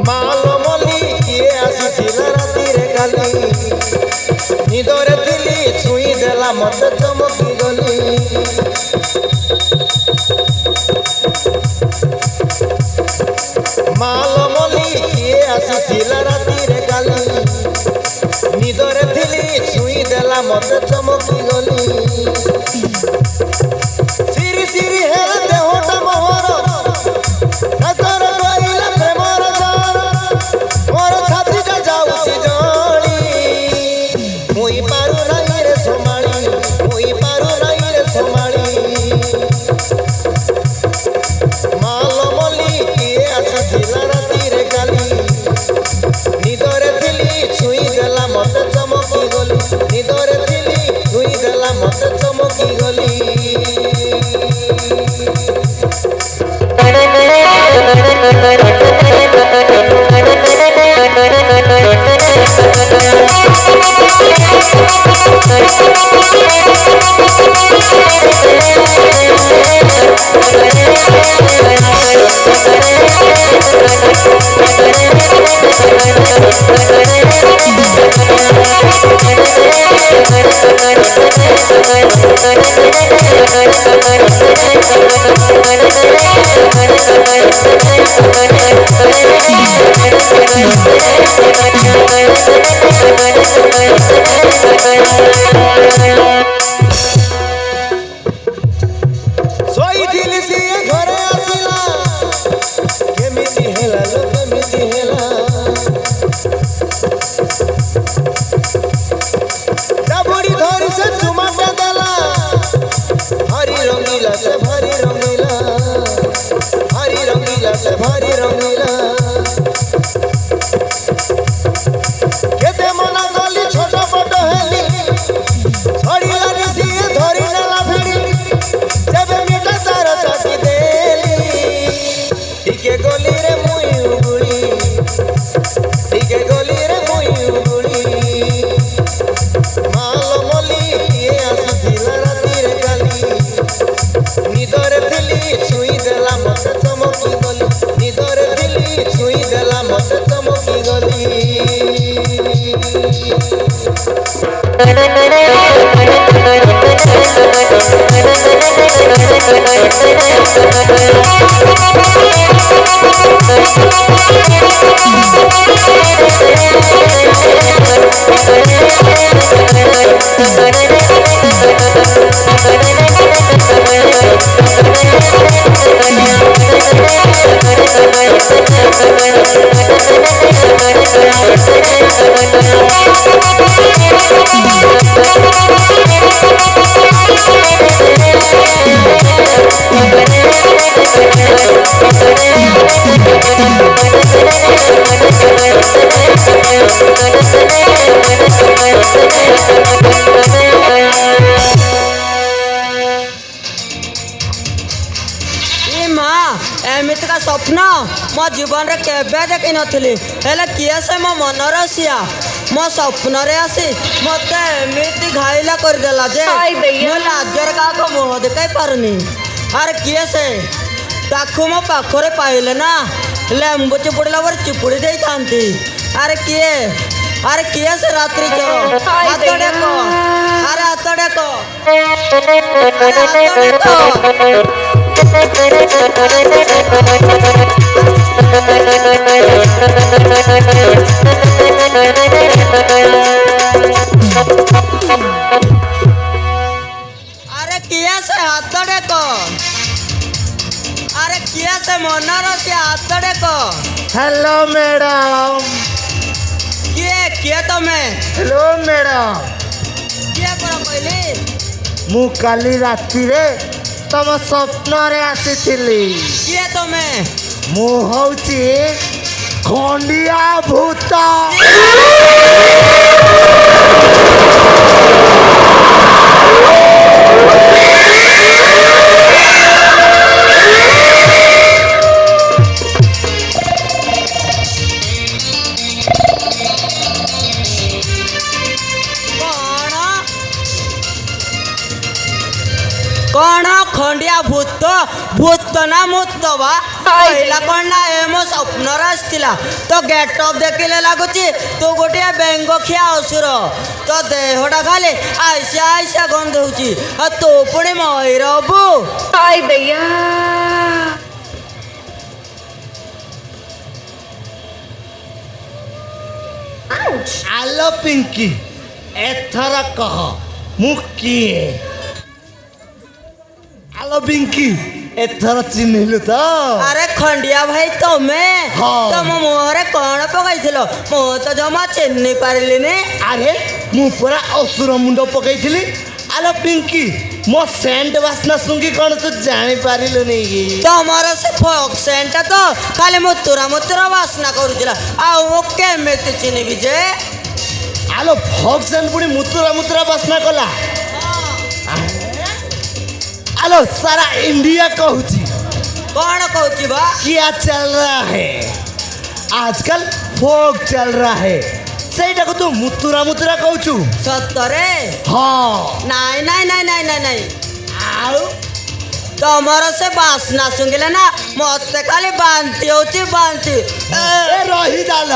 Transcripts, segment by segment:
ମାଲମଲି କିଏ ଆସିଥିଲା ରାତିରେ କାଲି ନିଦରେ ଥିଲି ଛୁଇଁ ଦେଲା ମତେ ଚମକି ଗଲି ମାଲମଲି କିଏ ଆସିଥିଲା ରାତିରେ କାଲି ନିଦରେ ଥିଲି ଛୁଇଁ ଦେଲା ମତେ ଚମକି ଗଲି ସିରି ସିରି ହେଲା ଦେହଟା ମୋହର ହାତରେ କହିଲା ପ୍ରେମର ଝର ମୋର ଛାତିଟା ଯାଉଛି ଜଳି ମୁଇଁ ପାରୁ ନାହିଁ ରେ ସମ୍ଭାଳି ମୁଇଁ ପାରୁ ନାହିଁ ରେ ସମ୍ଭାଳି ମାଲମଲି କିଏ ଆସିଥିଲା ରାତିରେ କାଲି ନିଦରେ ଥିଲି ଛୁଇଁ ଦେଲା ମତେ ଚମକି ଗଲି ନିଦରେ ଥିଲି ଛୁଇଁ ଦେଲା ମତେ ଚମକି ଗଲି ଶୋଇଥିଲି ସିଏ ଘରେ ଆସିଲା କେମିତି ହେଲା ଲୋ କେମିତି ହେଲା ଡାବୁଡ଼ି ଧରି ସେ ଚୁମାଟା ଦେଲା ଭାରି ରଙ୍ଗିଲା ସେ ଭାରି ରଙ୍ଗିଲା ଭାରି ରଙ୍ଗିଲା ସେ ଭାରି ରଙ୍ଗିଲା କେତେ ମନା କଲି ଛୋଟ ପଟ ହେଲି ଛଡ଼ିଲାନି ସିଏ ଧରି ନେଲା ଭିଡ଼ି ଯେବେ ମିଠା ତାର ଚାଟି ଦେଲି ଟିକେ ଗଲି ରେ ମୁଇଁ ଉଗୁଳି ଟିକେ ଗଲି ରେ ମୁଇଁ ଉଗୁଳି ମାଲମଲି କିଏ ଆସିଥିଲା ରାତିରେ କାଲି ନିଦରେ ଥିଲି ଛୁଇଁ ଦେଲା ମତେ ଚମକି ଗଲି ନିଦରେ ଥିଲି ଛୁଇଁ ଦେଲା ମତେ ଚମକି ଗଲି एमितिका स्वप्न मो जीवन रे केबे देखी नथिली हेले किए से मो मन रसिया मो स्वप्न रे आसी मते एमिति घाइला कर देला जे मो लाजर का को मुह देखाई पारुनी अरे किए से ताखु मो पाखरे पाइले ना लेंबू चिपुड़ला वर चिपुड़ी देई थांती अरे किए से रात्रि चोर हाथ देखो अरे हाथ देखो अरे हाथ देखो अरे किया से हाथ देखो अरे किया से मनर से हाथ देखो हेलो मैडम किए तमें हेलो मैडम किए पर कहली मु काली राति रे तम स्वप्न रे आसीथिली किए तमें मु होची खंडिया भूत कौन खंडिया भूत ভূত না মুত বা কহিলা কଣ না ଏ ମୋ ସ୍ୱପ୍ନରେ ଆସିଥିଲା ତ ଗେଟଅପ୍ ଦେଖିଲେ ଲାଗୁଛି ତୁ ଗୋଟିଏ ବେଙ୍ଗ ଖିଆ ଅସୁର ତ ଦେହଟା ଖାଲି ଆଇସିଆ ଆଇସିଆ ଗନ୍ଧ ହେଉଛି ଆଉ ତୁ ପୁଣି ମୟୂର ହବୁ Ay, Daya. Ouch. ଆଲୋ ପିଙ୍କି ଏଥର କହ ମୁଁ କିଏ? ଆଲୋ ପିଙ୍କି ଏଥର ଚିହ୍ନିଲୁ ତ? ଆରେ ଖଣ୍ଡିଆ ଭାଇ ତମେ ହଁ। ତମ ମୁହଁରେ କଣ ପକାଇଥିଲ ମୁଁ ତ ଜମା ଚିହ୍ନି ପାରିଲିନି ଆରେ ମୁଁ ପୁରା ଅସୁର ମୁଣ୍ଡ ପକେଇଥିଲି। ଆଲୋ ପିଙ୍କି ମୋ ସେଣ୍ଟ ବାସ୍ନା ଶୁଙ୍ଘି କଣ ତୁ ଜାଣିପାରିଲୁନି କି? ତମର ସେ ଫକ୍ ସେଣ୍ଟଟା ତ ଖାଲି ମୁତୁରା ମୁତୁରା ବାସ୍ନା କରୁଥିଲା ଆଉ ମୁଁ କେମିତି ଚିହ୍ନିବି ଯେ ଆଲୋ ଫକ୍ ସେଣ୍ଟ ପୁଣି ମୁତୁରା ମୁତୁରା ବାସ୍ନା କଲା। ଆଲୋ ସାରା ଇଣ୍ଡିଆ କହୁଛି କଣ କହୁଛି ବା क्या चल रहा है आजकल फोक चल रहा है ସେଇଟାକୁ ତୁ ମୁତୁରା ମୁତୁରା କହୁଛୁ? ସତରେ ହଁ ନାଇଁ ନାଇଁ ନାଇଁ ନାଇଁ ନାଇଁ ନାଇଁ ଆଉ ତମର ସେ ବାସ୍ନା ଶୁଙ୍ଗିଲେ ନା ମତେ ଖାଲି ବାନ୍ତି ହଉଛି ବାନ୍ତି ଏ ରହିଯାଲ।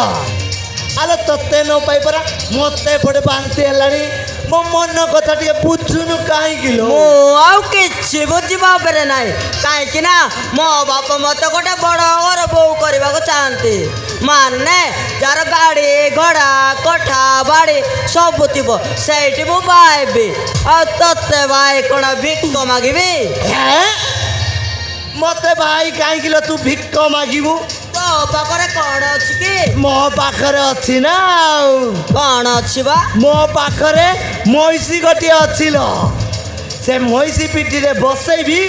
ଆଲୋ ତତେ ନ ପାଇ ପରା ମତେ ଏପଟେ ବାନ୍ତି ହେଲାଣି। ମୋ ମନ କଥା ଟିକେ ବୁଝୁନୁ କାହିଁକି ଲୋ? ମୁଁ ଆଉ କିଛି ବୁଝିବା ଉପରେ ନାହିଁ କାହିଁକି ନା ମୋ ବାପ ମତେ ଗୋଟେ ବଡ଼ ଘର ବୋଉ କରିବାକୁ ଚାହାନ୍ତି ମାନେ ଯାର ଗାଡ଼ି ଘୋଡ଼ା କୋଠା ବାଡ଼ି ସବୁ ଥିବ ସେଇଠି ମୁଁ ବାହା ହେବି ଆଉ ତତେ ଭାଇ କ'ଣ ଭିକ ମାଗିବି ହେଁ? ମତେ ଭାଇ କାହିଁକି ଲୋ ତୁ ଭିକ ମାଗିବୁ? ତୋ ପାଖରେ କ'ଣ ଅଛି କି ମୋ ପାଖରେ ଅଛି ନା ଆଉ କ'ଣ ଅଛି ବା ମୋ ପାଖରେ ମଇଁଷି ଗୋଟିଏ ଅଛି ଲୋ। ସେ ମଇଁଷି ପିଠିରେ ବସେଇବି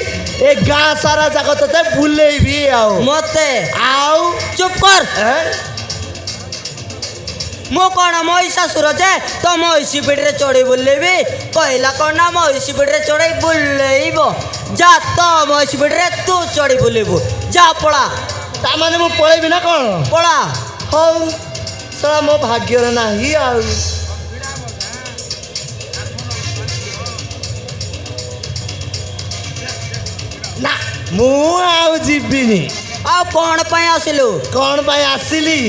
ଏ ଗାଁ ସାରା ଯାକ ତତେ ବୁଲେଇବି ଆଉ ମତେ ଆଉ ଚୁପ୍ କର ଏ? ମୁଁ କ'ଣ ମହିଷାସୁର ଯେ ତ ମଇଁଷି ପିଠିରେ ଚଢ଼େଇ ବୁଲେଇବି କହିଲା କ'ଣ ନା ମଇଁଷି ପିଠିରେ ଚଢ଼େଇ ବୁଲେଇବ ଯା ତ ମଇଁଷି ପିଠିରେ ତୁ ଚଢ଼େଇ ବୁଲେଇବୁ ଯା ପଳା ତାମାନେ ମୁଁ ପଳେଇବି ନା କ'ଣ? ପଳା ହଉ ଶଳା ମୋ ଭାଗ୍ୟରେ ନାହିଁ ଆଉ ନା ମୁଁ ଆଉ ଯିବିନି। ଆଉ କ'ଣ ପାଇଁ ଆସିଲୁ କ'ଣ ପାଇଁ ଆସିଲି?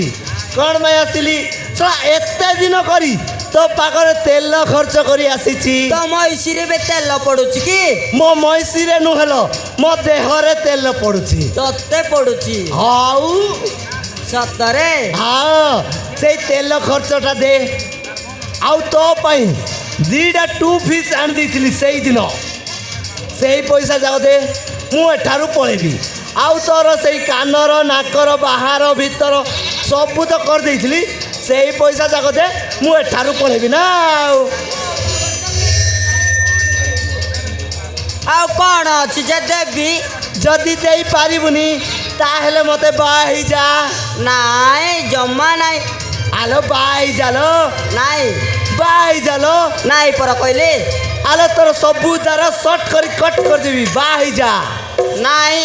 କ'ଣ ପାଇଁ ଆସିଲି? ଶଳା ଏତେ ଦିନ କରି ତୋ ପାଖରେ ତେଲ ଖର୍ଚ୍ଚ କରି ଆସିଛି। ତ ମଇଁଷିରେ ବି ତେଲ ପଡ଼ୁଛି କି ମୋ ମଇଁଷିରେ ନୁହେଲ ମୋ ଦେହରେ ତେଲ ପଡୁଛି। ତତେ ପଡ଼ୁଛି ଆଉ ସତରେ ହଁ ସେଇ ତେଲ ଖର୍ଚ୍ଚଟା ଦେ। ଆଉ ତୋ ପାଇଁ ଦିଟା 2 ଫିସ୍ ଆଣି ଦେଇଥିଲି ସେଇଦିନ ସେଇ ପଇସା ଯାକ ଦେ ମୁଁ ଏଠାରୁ ପଳେଇବି। ଆଉ ତୋର ସେଇ କାନର ନାକର ବାହାର ଭିତର ସବୁ ତ କରିଦେଇଥିଲି ସେଇ ପଇସା ଯାକ ଦେ ମୁଁ ଏଠାରୁ ପଳେଇବି ନା ଆଉ ଆଉ କ'ଣ ଅଛି ଯେ ଦେବି ଯଦି ଦେଇପାରିବୁନି ତାହେଲେ ମୋତେ ବାହା ହେଇଯା। ନାଇଁ ଜମା ନାଇଁ ଆଲୋ ବାହା ହେଇଯାଲୋ ନାଇଁ ବାହା ହେଇଯାଲୋ। ନାଇଁ ପରା କହିଲି ଆଲୋ ତୋର ସବୁ ଦ୍ୱାର ସର୍ଟ କରି କଟ୍ କରିଦେବି ବାହା ହେଇଯା। ନାଇଁ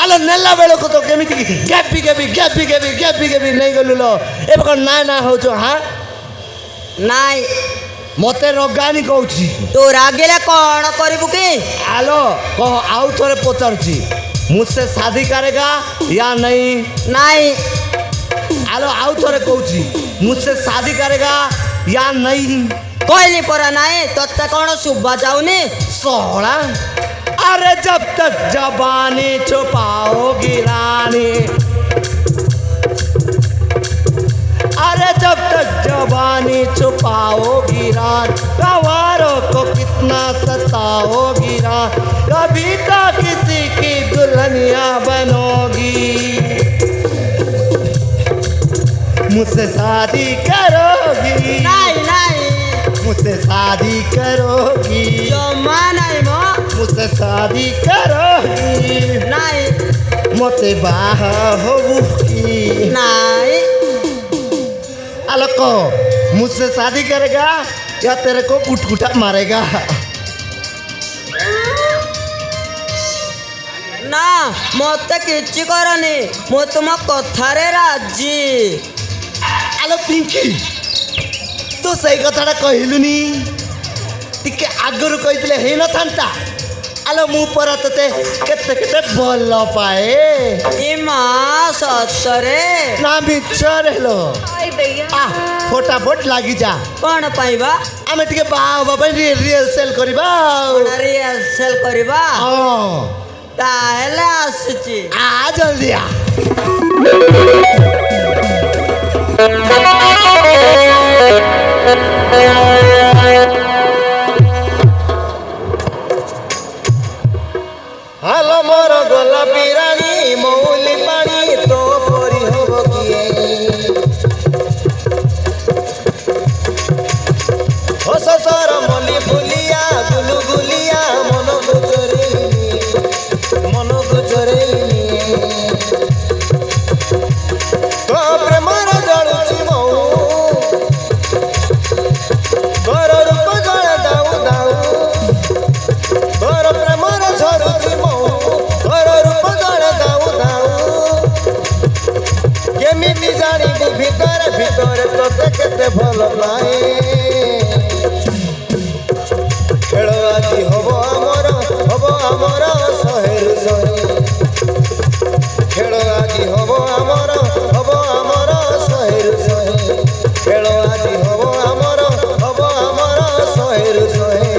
ଆଲୋ ନେଲା ବେଳକୁ ତ କେମିତି ଗ୍ୟାପି ଗ୍ୟାପି ନେଇଗଲୁ ଲୋ ଏବେ କ'ଣ ନା ନା ହେଉଛୁ ହଁ? ନାଇଁ ମୋତେ ରଗାନି କହୁଛି। ତୁ ରାଗିଲେ କ'ଣ କରିବୁ କି ଆଲୋ କହ ଆଉ ଥରେ ପଚାରୁଛି मुझसे शादी करेगा या नहीं? ନାଇଁ आलो आउ थोड़े कौची मुझसे शादी करेगा या नहीं? କହିଲି ପରା ନାଇଁ ତତେ କ'ଣ ଶୁଭା ଯାଉନି सोहरा अरे जब तक जबानी छुपाओगी रानी अरे जब तक जबानी छुपाओगी रानी गवारों को कितना सताओगी रानी कभी तो किसी की दुल्हनिया बनोगी मुझसे शादी करोगी ନାଇଁ ନାଇଁ मुझसे शादी करोगी ଜମା ନାଇଁ ମ मुझसे शादी करोगी ନାଇଁ मोते बाहा होगी ନାଇଁ आलोको मुझसे शादी करेगा या तेरे को गुटगुटा मारेगा? ନା ମତେ କିଛି କରନି ମୁଁ ତୁମ କଥାରେ ରାଜି आलो पिंकी तू सही कथाटा कहलुनी टिके आगरु कहितले हे न थांता ଆଲୋ ମୁଁ ପରା ତତେ କେତେ କେତେ ଭଲ ପାଏ ଇ ମା ସତରେ ନା ମିଛରେ ଲୋ Hi, Bhaiya. ଫଟାଫଟ ଲାଗିଯା କ'ଣ ପାଇବା ଆମେ ଟିକେ ବାହା ହେବା ପାଇଁ ରିହର୍ସେଲ କରିବା ଆଉ ରିହର୍ସେଲ କରିବା ହଁ ତାହେଲେ ଆସୁଛି ଜଲ୍ଦି ଆ ହାଲୋ ମୋର ଗୋଲାପୀ ରାଣୀ ମଉଲି ପାଣି ତୋ ପରି ହବ କିଏ ଓ ସସର ମଲି ଫୁଲିଆ ଗୁଲୁ ଗୁଲିଆ ମନକୁ ଚୋରେଇନି ତୋ ପ୍ରେମର ଜଳୁଛି ମଉ ତୋର ରୂପ ଜଳେ ଦାଉ ଦାଉ ତୋର ପ୍ରେମର ଝରୁଛି ମଉ ତୋର ରୂପ ଜଳେ ଦାଉ ଦାଉ କେମିତି ଜାଣିବୁ ଭିତରେ ଭିତରେ ତୋତେ କେତେ ଭଲ ପାଏ ଖେଳ ଆଜି ହବ ଆମର ଶହେରୁ ଶହେ ଖେଳ ଆଜି ହବ ଆମର ଶହେରୁ ଶହେ ଖେଳ ଆଜି ହବ ଆମର ଶହେରୁ ଶହେ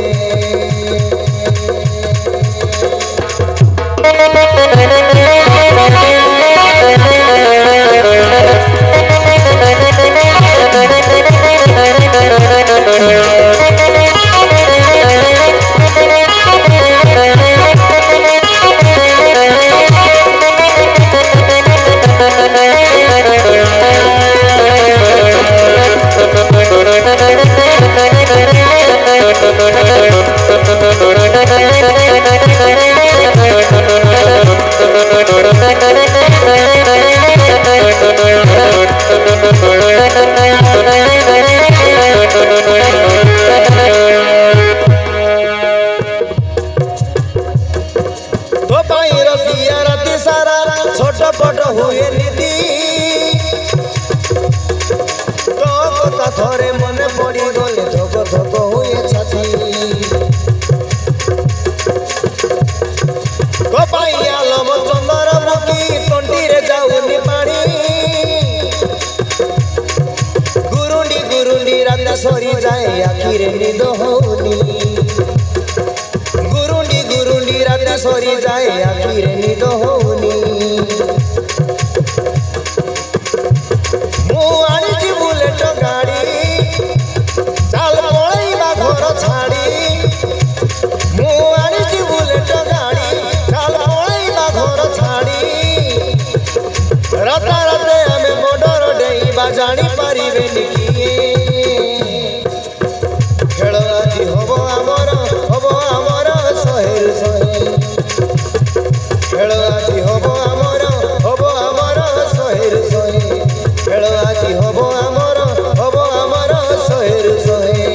तो पाई रसिया राति सारा छोट पट हुए नीति तो कथा थरे मने पड़ी गले धक धक हुए छाती तो पाई आलम चंदर मुखी तंटी रे जाऊनी पानी गुरुंडी गुरुंडी रात सरी जाए आखिरे निद होनी सरी जाए आखिरे निद होनी मु आनिछि बुलेट गाड़ी चाल पळैबा घर छाड़ी मु आनिछि बुलेट गाड़ी चाल पळैबा घर छाड़ी राता राते आमे बॉर्डर डेइबा जानी पारिबेनि किए खेल आजि हबो आमर शहेर शहे खेल आजि हब आमर शहेर शहे खेल आजि हब आमर शहेर शहे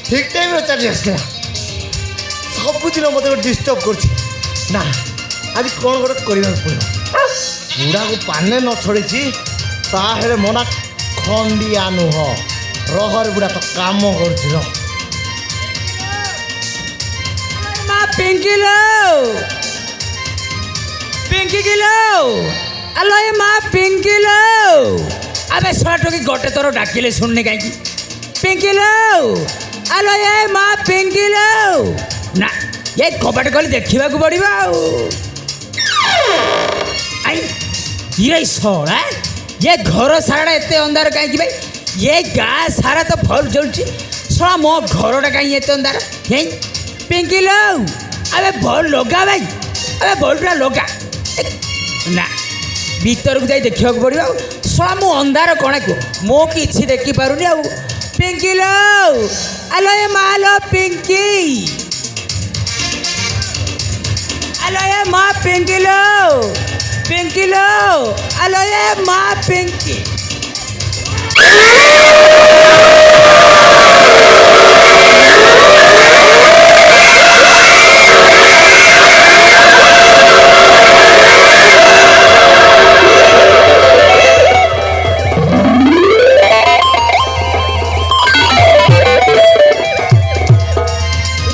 ठीक टाइम चली आसला सबुदिन मत डिस्टर्ब कर आज कौन गोटे करने बुढ़ा को पाने न छड़ी ताहे मना खंडिया नुह ରହରେ ବୁଢ଼ା ତ କାମ କରୁଛି ର ମା ପିଙ୍କି ଲୋ ପିଙ୍କି କିଲୋ ଆଲୋ ଏ ମା ପିଙ୍କି ଲୋ ଆବେ ଶଳା ଟୋକି ଗୋଟେ ଥର ଡାକିଲେ ଶୁଣୁନି କାହିଁକି ପିଙ୍କି ଲୋ ଆଲୋ ଏ ମା ପିଙ୍କି ଲୋ ନା ଏ କବାଟ ଗଲି ଦେଖିବାକୁ ପଡ଼ିବ ଆଉ ଆଇ ଇରେ ଶଳା ଏ ଘର ସାରା ଏତେ ଅନ୍ଧାର କାହିଁକି ଭାଇ ଏ ଗାଁ ସାରା ତ ଭଲ ଜଳୁଛି ଶଳା ମୋ ଘରଟା କାହିଁ ଏତେ ଅନ୍ଧାର ହେଇ ପିଙ୍କି ଲୋ ଆବେ ଭଲ ଲଗା ଭାଇ ଆବେ ବଲ୍ବଟା ଲଗା ନା ଭିତରକୁ ଯାଇ ଦେଖିବାକୁ ପଡ଼ିବ ଆଉ ଶଳା ମୁଁ ଅନ୍ଧାର କଣାକୁ ମୁଁ କିଛି ଦେଖିପାରୁନି ଆଉ ପିଙ୍କି ଲୋ ଆଲୋ ଏ ମା ଲୋ ପିଙ୍କି ଆଲୋ ଏ ମା ପିଙ୍କି ଲୋ ଆଲୋ ଏ ମା ପିଙ୍କି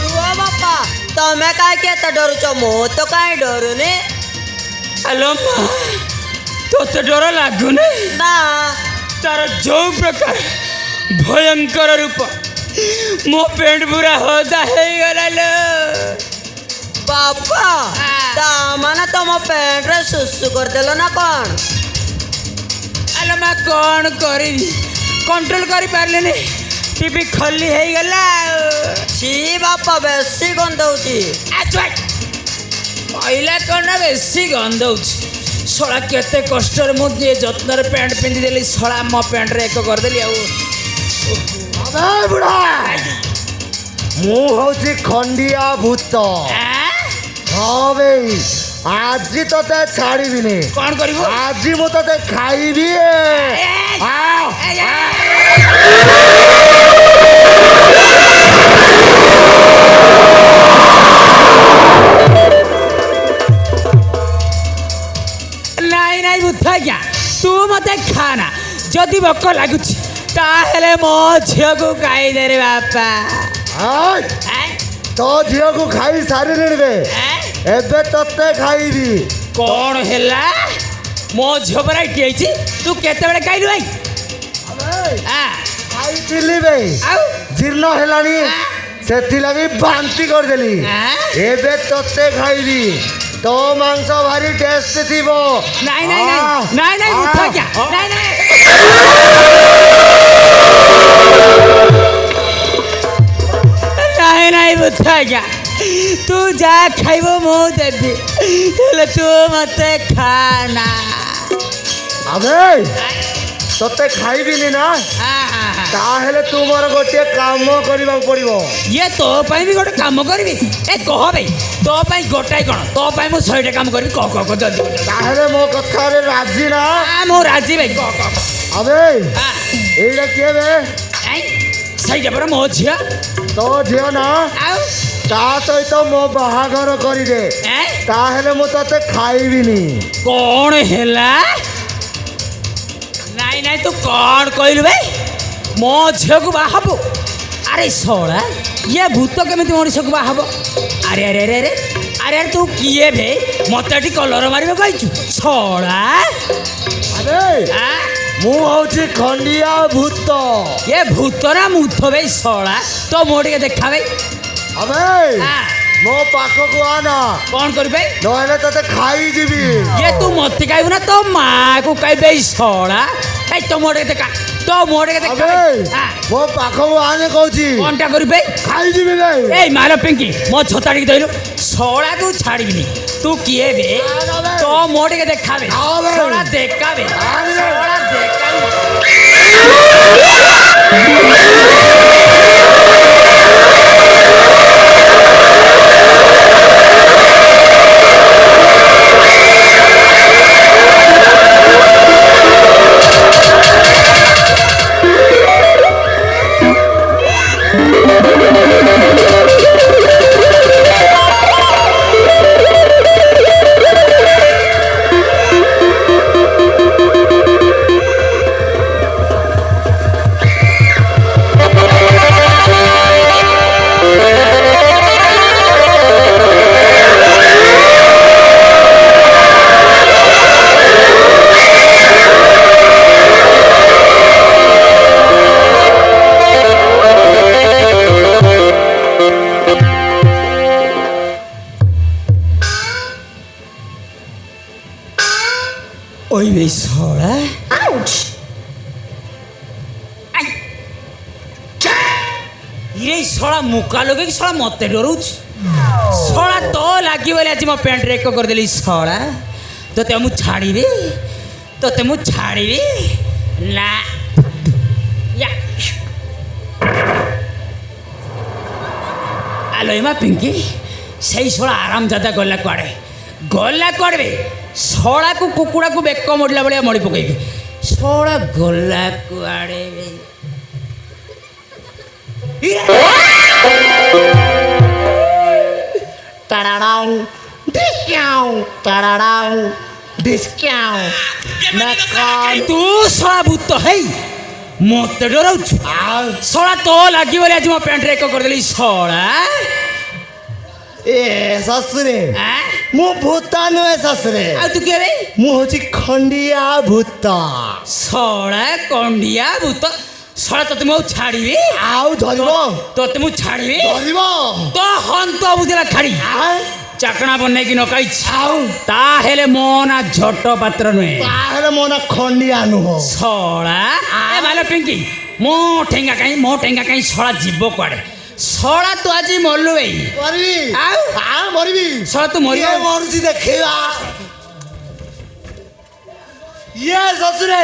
ରୁହ ବାପା ତମେ କାହିଁକି ଏତେ ଡରୁଛ ମୁଁ ତ କାହିଁ ଡରୁନି ଆଲୋ ମା ତୋତେ ଡର ଲାଗୁନି ନା ତାର ଯୋଉ ପ୍ରକାର ଭୟଙ୍କର ରୂପ ମୋ ପେଣ୍ଟ ପୁରା ହଦା ହେଇଗଲା ଲୋ ବାପା ତା ମାନେ ତମ ପ୍ୟାଣ୍ଟରେ ସୁସୁ କରିଦେଲ ନା କ'ଣ ଆଲୋ ମା କ'ଣ କରିବି କଣ୍ଟ୍ରୋଲ କରିପାରିଲିନି ଟିଭି ଖଲି ହେଇଗଲା ଛି ବାପା ବେଶୀ ଗନ୍ଧଉଛି କହିଲା କ'ଣ ବେଶୀ ଗନ୍ଧଉଛି ଶଳା କେତେ କଷ୍ଟରେ ମୁଁ ଯେ ଯତ୍ନରେ ପ୍ୟାଣ୍ଟ ପିନ୍ଧିଦେଲି ଶଳା ମୋ ପ୍ୟାଣ୍ଟରେ ଏକ କରିଦେଲି ଆଉ ଆବେ ବୁଢ଼ା ମୁଁ ହଉଛି ଖଣ୍ଡିଆ ଭୂତ ହଁ ବେ ଆଜି ତତେ ଛାଡ଼ିବିନି କ'ଣ କରିବୁ ଆଜି ମୁଁ ତତେ ଖାଇବି ନାଇଁ ନାଇଁ ବୁଦ୍ଧ ଆଜ୍ଞା ତୁ ମତେ ଖାନା ଯଦି ଭୋକ ଲାଗୁଛି ତାହେଲେ ମୋ ଝିଅକୁ ଖାଇଦେରେ ବାପା ତୋ ଝିଅକୁ ଖାଇ ସାରିଲିଣି ବେ ଏବେ ତତେ ଖାଇବି କ'ଣ ହେଲା ମୋ ଝିଅ ପରା ଏଠି ହେଇଛି ତୁ କେତେବେଳେ ଖାଇଲୁ ଭାଇ ଖାଇଥିଲି ବେ ଆଉ ଜୀର୍ଣ୍ଣ ହେଲାଣି ସେଥିଲାଗି ବାନ୍ତି କରିଦେଲି ଏବେ ତତେ ଖାଇବି ତୋ ମାଂସ ଭାରି ଟେଷ୍ଟ ଥିବ ନାଇଁ ନାଇଁ ନାଇଁ ନାଇଁ ନାଇଁ ବୁଦ୍ଧ ଆଜ୍ଞା ନାଇଁ ନାଇଁ ନାଇଁ ନାଇଁ ବୁଦ୍ଧ ଆଜ୍ଞା ତୁ ଯାହା ଖାଇବ ମୁଁ ଦେବି ହେଲେ ତୁ ମତେ ଖାନା ଆବେ ତତେ ଖାଇବିନି ନା ତାହେଲେ ତୁ ମୋର ଗୋଟିଏ କାମ କରିବାକୁ ପଡ଼ିବ ଇଏ ତୋ ପାଇଁ ବି ଗୋଟେ କାମ କରିବି ଏ କହ ଭାଇ ତୋ ପାଇଁ ଗୋଟାଏ କ'ଣ ତୋ ପାଇଁ ମୁଁ 100ଟା କାମ କରିବି କହ କହ କହ ଜଲ୍ଦି ତାହେଲେ ମୋ କଥାରେ ରାଜି ନା ମୁଁ ରାଜି ଭାଇ କହ କହ ଆବେ ଏଇଟା କିଏ ବେ ସେଇଟା ପରା ମୋ ଝିଅ ତୋ ଝିଅ ନା ଆଉ ତା ସହିତ ମୋ ବାହାଘର କରିଦେ ତାହେଲେ ମୁଁ ତତେ ଖାଇବିନି କ'ଣ ହେଲା ନାଇଁ ନାଇଁ ତୁ କ'ଣ କହିଲୁ ଭାଇ ମୋ ଝିଅକୁ ବାହା ହବୁ ଆରେ ଶଳା ଇଏ ଭୂତ କେମିତି ମଣିଷକୁ ବାହା ହବ ଆରେ ଆରେ ଆରେ ଆରେ ଆରେ ଆରେ ତୁ କିଏ ଭେ ମତେ ଏଠି କଲର ମାରିବାକୁ କହିଛୁ ଶଳା ଆବେ ମୁଁ ହଉଛି ଖଣ୍ଡିଆ ଭୂତ ଏ ଭୂତ ନା ମୁଥ ଭାଇ ଶଳା ତ ମୋ ଟିକେ ଦେଖା ଭାଇ ଆବେ ମୋ ପାଖକୁ ଆନା କ'ଣ କରିବେ ନହେଲେ ତତେ ଖାଇଯିବି ଇଏ ତୁ ମତେ ଖାଇବୁ ନା ତୋ ମାଆକୁ ଖାଇବେ ଏଇ ଶଳା ଏଇ ତ ମୋ ଟିକେ ଦେଖା ତ ମୋ ଟିକେ ଦେଖା ମୋ ପାଖକୁ ଆନେ କହୁଛି କ'ଣଟା କରିବେ ଖାଇଯିବି ବେ এই মারো পিঙ্কি মো ছতা টিকে ধরলু ছড়া তু ছাড়বিনি তু কিয়ে বে তো মোটিকে দেখাবে ছড়া দেখাবে ছড়া দেখাবে ওই বে সড়া Ouch! ଇରେ ସଳା ମୁକା ଲଗେଇକି ସଳା ମତେ ଡରଉଛି ସଳା ତ ଲାଗିବଲେ ଆଜି ମୋ ପ୍ୟାଣ୍ଟରେ ଏକ କରିଦେଲି ସଳା ତତେ ମୁଁ ଛାଡ଼ିବି ନା ୟା ଆଲୋ ଏମା ପିଙ୍କି ସେଇ ସଳା ଆରାମଜାଦା ଗଲା କୁଆଡ଼େ ବେ ସଳାକୁ କୁକୁଡ଼ାକୁ ବେକ ମୋଡ଼ିଲା ଭଳିଆ ମଳି ପକେଇବି ସଳା ଗଲା କୁଆଡ଼େ ବେ Tararau, discount, tararau, discount. Nakon. ତୁ ଶଳା ଭୂତ ହେଇ ମତେ ଡରଉଛୁ ଶଳା ତ ଲାଗିବଲେ ଆଜି ମୋ ପ୍ୟାଣ୍ଟରେ ଏକ କରିଦେଲି ଶଳା ଏ ଶଶୁରେ ମୁଁ ଭୂତ ନୁହେଁ ଶଶୁରେ ଆଉ ତୁ କିଏ ବେ ମୁଁ ହଉଛି ଖଣ୍ଡିଆ ଭୂତ ଶଳା କଣ୍ଡିଆ ଭୂତ ଶଳା ତତେ ମୁଁ ଆଉ ଛାଡ଼ିବି ଆଉ ଧରିବ ତତେ ମୁଁ ଛାଡ଼ିବି ଧରିବ ତ ହନ୍ତ ବୁଝିଲା ଛାଡ଼ି ଚାକଣା ବନେଇକି ନକାଇଛି ଆଉ ତାହେଲେ ମୋ ନା ଝଟ ପାତ୍ର ନୁହେଁ ତାହେଲେ ମୋ ନା ଖଣ୍ଡିଆ ନୁହଁ ଶଳା ଏ ମାଲ ପିଙ୍କି ମୋ ଠେଙ୍ଗା କାହିଁ ଶଳା ଯିବ କୁଆଡ଼େ ଶଳା ତୁ ଆଜି ମଲୁ ଭାଇ ମରିବି ଆଉ? ମରିବି ଶଳା ତୁ ମରିବ କିଏ ମରୁଛି ଦେଖିବା ଇଏ ଶଶୁରେ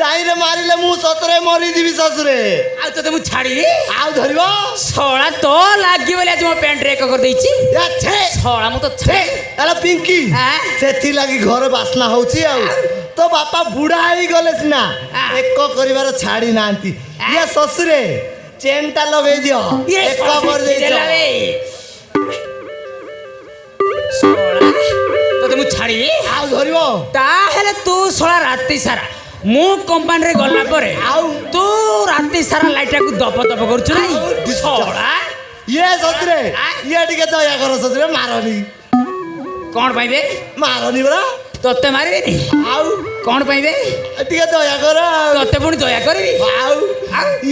ତାଇରେ ମାରିଲେ ମୁଁ ସତରେ ମରିଯିବି ଶଶୁରେ ଆଉ ତତେ ମୁଁ ଛାଡ଼ିବି ଆଉ ଧରିବ ଶଳା ତ ଲାଗିବଲେ ଆଜି ମୋ ପ୍ୟାଣ୍ଟରେ ଏକ କରିଦେଇଛି ଶଳା ମୁଁ ତ ଆରେ ପିଙ୍କି ସେଥିଲାଗି ଘର ବାସ୍ନା ହଉଛି ଆଉ ତୋ ବାପା ବୁଢା ହେଇଗଲେ ସିନା ଏକ କରିବାର ଛାଡ଼ି ନାହାନ୍ତି ଇଏ ଶଶୁରେ ଚେନଟା ଲଗେଇ ଦିଅ ଏକ କରିଦେଇଛ ତତେ ମୁଁ ଛାଡ଼ିବି ଆଉ ଧରିବ ତାହେଲେ ତୁ ଶଳା ରାତି ସାରା ମୁଁ କମ୍ପାନୀରେ ଗଲା ପରେ ଆଉ ତୁ ରାତି ସାରା ଲାଇଟାକୁ ଦପ ଦପ କରୁଛୁ ନାଇଁ ଶଳା ଇଏ ଶଶୁରେ ଇଏ ଟିକେ ଦୟା କର ଶଶୁରେ ମାରନି କ'ଣ ପାଇବେ ମାରନି ପରା ତତେ ମାରିବେନି ଆଉ କ'ଣ ପାଇବେ ଟିକେ ଦୟା କର ତତେ ପୁଣି ଦୟା କରିବି ଆଉ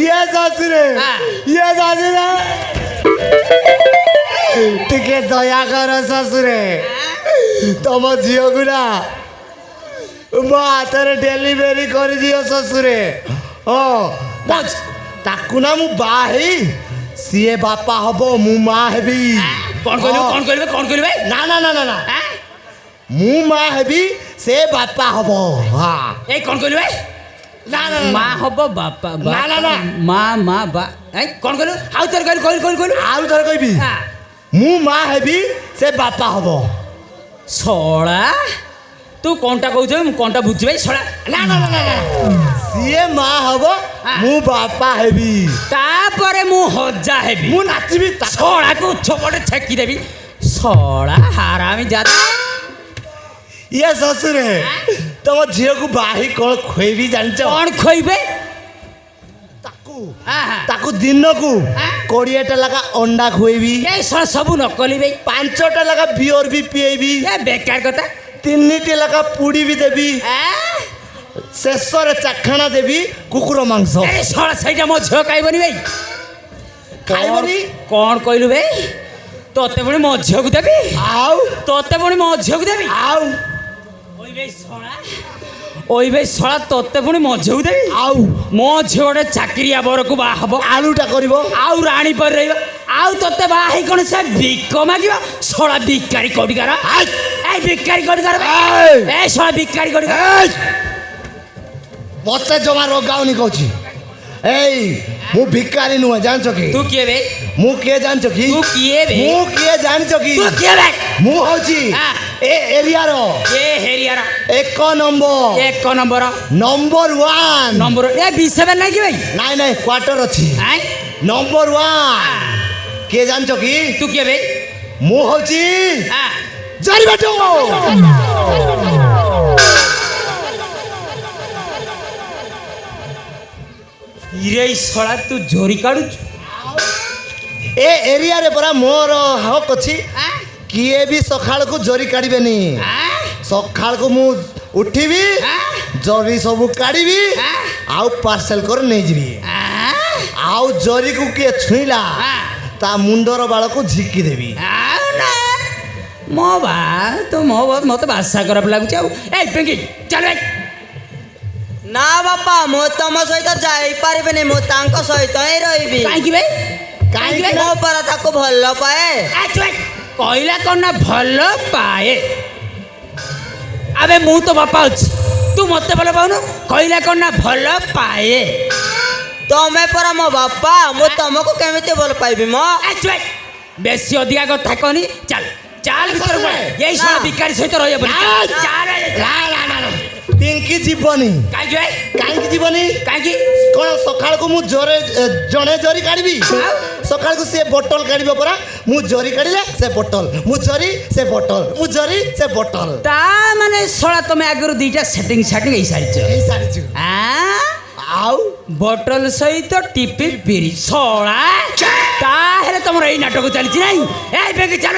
ଇଏ ଶଶୁରେ ଇଏ ଶଶୁରେ ଟିକେ ଦୟା କର ଶଶୁରେ ତମ ଝିଅକୁ ନା ମୋ ହାତରେ ଡେଲିଭରି କରିଦିଅ ଶଶୁରେ ହଁ ତାକୁ ନା ମୁଁ ବାହା ହେଇ ସିଏ ବାପା ହବ ମୁଁ ମା ହେବି କ'ଣ କହିବେ ନା ନା ନା ନା ନା ମୁଁ ମା ହେବି ସେ ବାପା ହବ ଏଇ କ'ଣ କହିବେ ନା ନା ମା ହବ ବାପା ନା ନା ନା ମା ବା କ'ଣ କହିଲୁ ଆଉ ଥରେ କହିଲୁ ଆଉ ଥରେ କହିବି ମୁଁ ମା ହେବି ସେ ବାପା ହବ ଶଳା ତୁ କ'ଣଟା କହୁଛୁ ମୁଁ କ'ଣଟା ବୁଝିବି ଶଳା ନା ନା ନା ନା ସିଏ ମା ହବ ମୁଁ ବାପା ହେବି ତାପରେ ମୁଁ ହଜା ହେବି ମୁଁ ନାଚିବି ଶଳାକୁ ଛପଟେ ଛେକି ଦେବି ଶଳା ହାରାମି ଯାଦା ଇଏ ଶଶୁରେ ତମ ଝିଅକୁ ବାହି କ'ଣ ଖୁଏଇବି ଜାଣିଛ କ'ଣ ଖୋଇବେ ତାକୁ ଦିନକୁ 20ଟା ଲେଖା ଅଣ୍ଡା ଖୁଏଇବି ଏ ଶଳା ସବୁ ନକଲି ବେ 5ଟା ଲେଖା ବିୟର ବି ପିଏଇବି ଏ ବେକାର କଥା 3ଟି ଲେଖା ପୁଡ଼ି ବି ଦେବି ଶେଷରେ ଚାଖଣା ଦେବି କୁକୁର ମାଂସ ଏ ଶଳା ସେଇଟା ମୋ ଝିଅ ଖାଇବନି ଭାଇ ଖାଇବନି କ'ଣ କହିଲୁ ବେ ତତେ ପୁଣି ମୋ ଝିଅକୁ ଦେବି ଆଉ ତତେ ପୁଣି ମୋ ଝିଅକୁ ଦେବି ଆଉ ওই বে শলা তোতে পুଣି ମୋ ଝିଅକୁ ଦେବି ଆଉ ମୋ ଝିଅ ଗୋଟେ ଚାକିରିଆ ବରକୁ ବାହା ହବ ଆଳୁଟା କରିବ ଆଉ ରାଣୀ ପରି ରହିବ ଆଉ ତତେ ବାହା ହେଇ କ'ଣ ସେ ଭିକ ମାଗିବ ଶଳା ଭିକାରୀ କୋଡ଼ିକାର ଏ ଭିକାରୀ କୋଡ଼ିକାର ଏ ଶଳା ଭିକାରୀ କୋଡ଼ିକାର ମତେ ଜମା ରୋଗାଉନି କହୁଛି ଏଇ ମୁଁ ଭିକାରୀ ନୁହେଁ ଜାଣିଛ କି ତୁ କିଏ ବେ ମୁଁ କିଏ ଜାଣିଛ କି ତୁ କିଏ ବେ ମୁଁ କିଏ ଜାଣିଛ କି ତୁ କିଏ ବେ ମୁଁ ହଉଛି ଏ ଏରିଆର ଏ ହେରିଆର 1 number 1 number number 1 number A B7 ନାଇଁ କି ଭାଇ ନାଇଁ ନାଇଁ କ୍ୱାର୍ଟର ଅଛି ନମ୍ବର 1 କିଏ ଜାଣିଛ କି ତୁ କିଏ ବେ ମୁଁ ହଉଛି ଜରିବାଟ ଇରେ ଶଳା ତୁ ଝୋରି କାଢୁଛୁ ଏ ଏରିଆରେ ପରା ମୋର ହକ୍ ଅଛି କିଏ ବି ସକାଳକୁ ଜରି କାଢ଼ିବେନି ସକାଳକୁ ମୁଁ ଉଠିବି ଜରି ସବୁ କାଢ଼ିବି ଆଉ ପାର୍ସେଲ କରି ନେଇଯିବି ଆଉ ଜରିକୁ କିଏ ଛୁଇଁଲା ତା ମୁଣ୍ଡର ବାଳକୁ ଝିକି ଦେବି ମୋ ବା ତ ମୋତେ ବାସା ଖରାପ ଲାଗୁଛି ଆଉ ଏ ପିଙ୍କି ଚାଲ ଭାଇ ନା ବାପା ମୁଁ ତମ ସହିତ ଯାଇପାରିବିନି ମୁଁ ତାଙ୍କ ସହିତ ହିଁ ରହିବି କାହିଁକି ଭାଇ କାହିଁକି ମୁଁ ପରା ତାକୁ ଭଲ ପାଏ କହିଲା କ'ଣ ନା ଭଲ ପାଏ ଆବେ ମୁଁ ତ ବାପା ଅଛି ତୁ ମୋତେ ଭଲ ପାଉନୁ କହିଲା କ'ଣ ନା ଭଲ ପାଏ ତମେ ପରା ମୋ ବାପା ମୁଁ ତମକୁ କେମିତି ଭଲ ପାଇବି ମ ବେଶୀ ଅଧିକା କଥା କହନି ଚାଲ ଚାଲ ଭିତରକୁ ଏଇ ସହ ବିକାରୀ ସହିତ ରହିବନି ପିଙ୍କି ଯିବନି କାହିଁକି ଭାଇ କାହିଁକି ଯିବନି କାହିଁକି କ'ଣ ସକାଳକୁ ମୁଁ ଜଣେ ଜରି କାଢ଼ିବି ସକାଳକୁ ସେ ବୋଟଲ କାଢ଼ିବ ପରା ମୁଁ ଜରି କାଢ଼ିଲେ ସେ ବୋଟଲ ମୁଁ ଜରି ସେ ବୋଟଲ ମୁଁ ଜରି ସେ ବୋଟଲ ତା ମାନେ ଶଳା ତମେ ଆଗରୁ ଦିଟା ସେଟିଂ ହେଇସାରିଛ ହେଇସାରିଛୁ ଆଉ ବୋଟଲ ସହିତ ଟିପି ବିରି ଶଳା ତାହେଲେ ତମର ଏଇ ନାଟକ ଚାଲିଛି ନାଇଁ ଏ ବେଗି ଚାଲ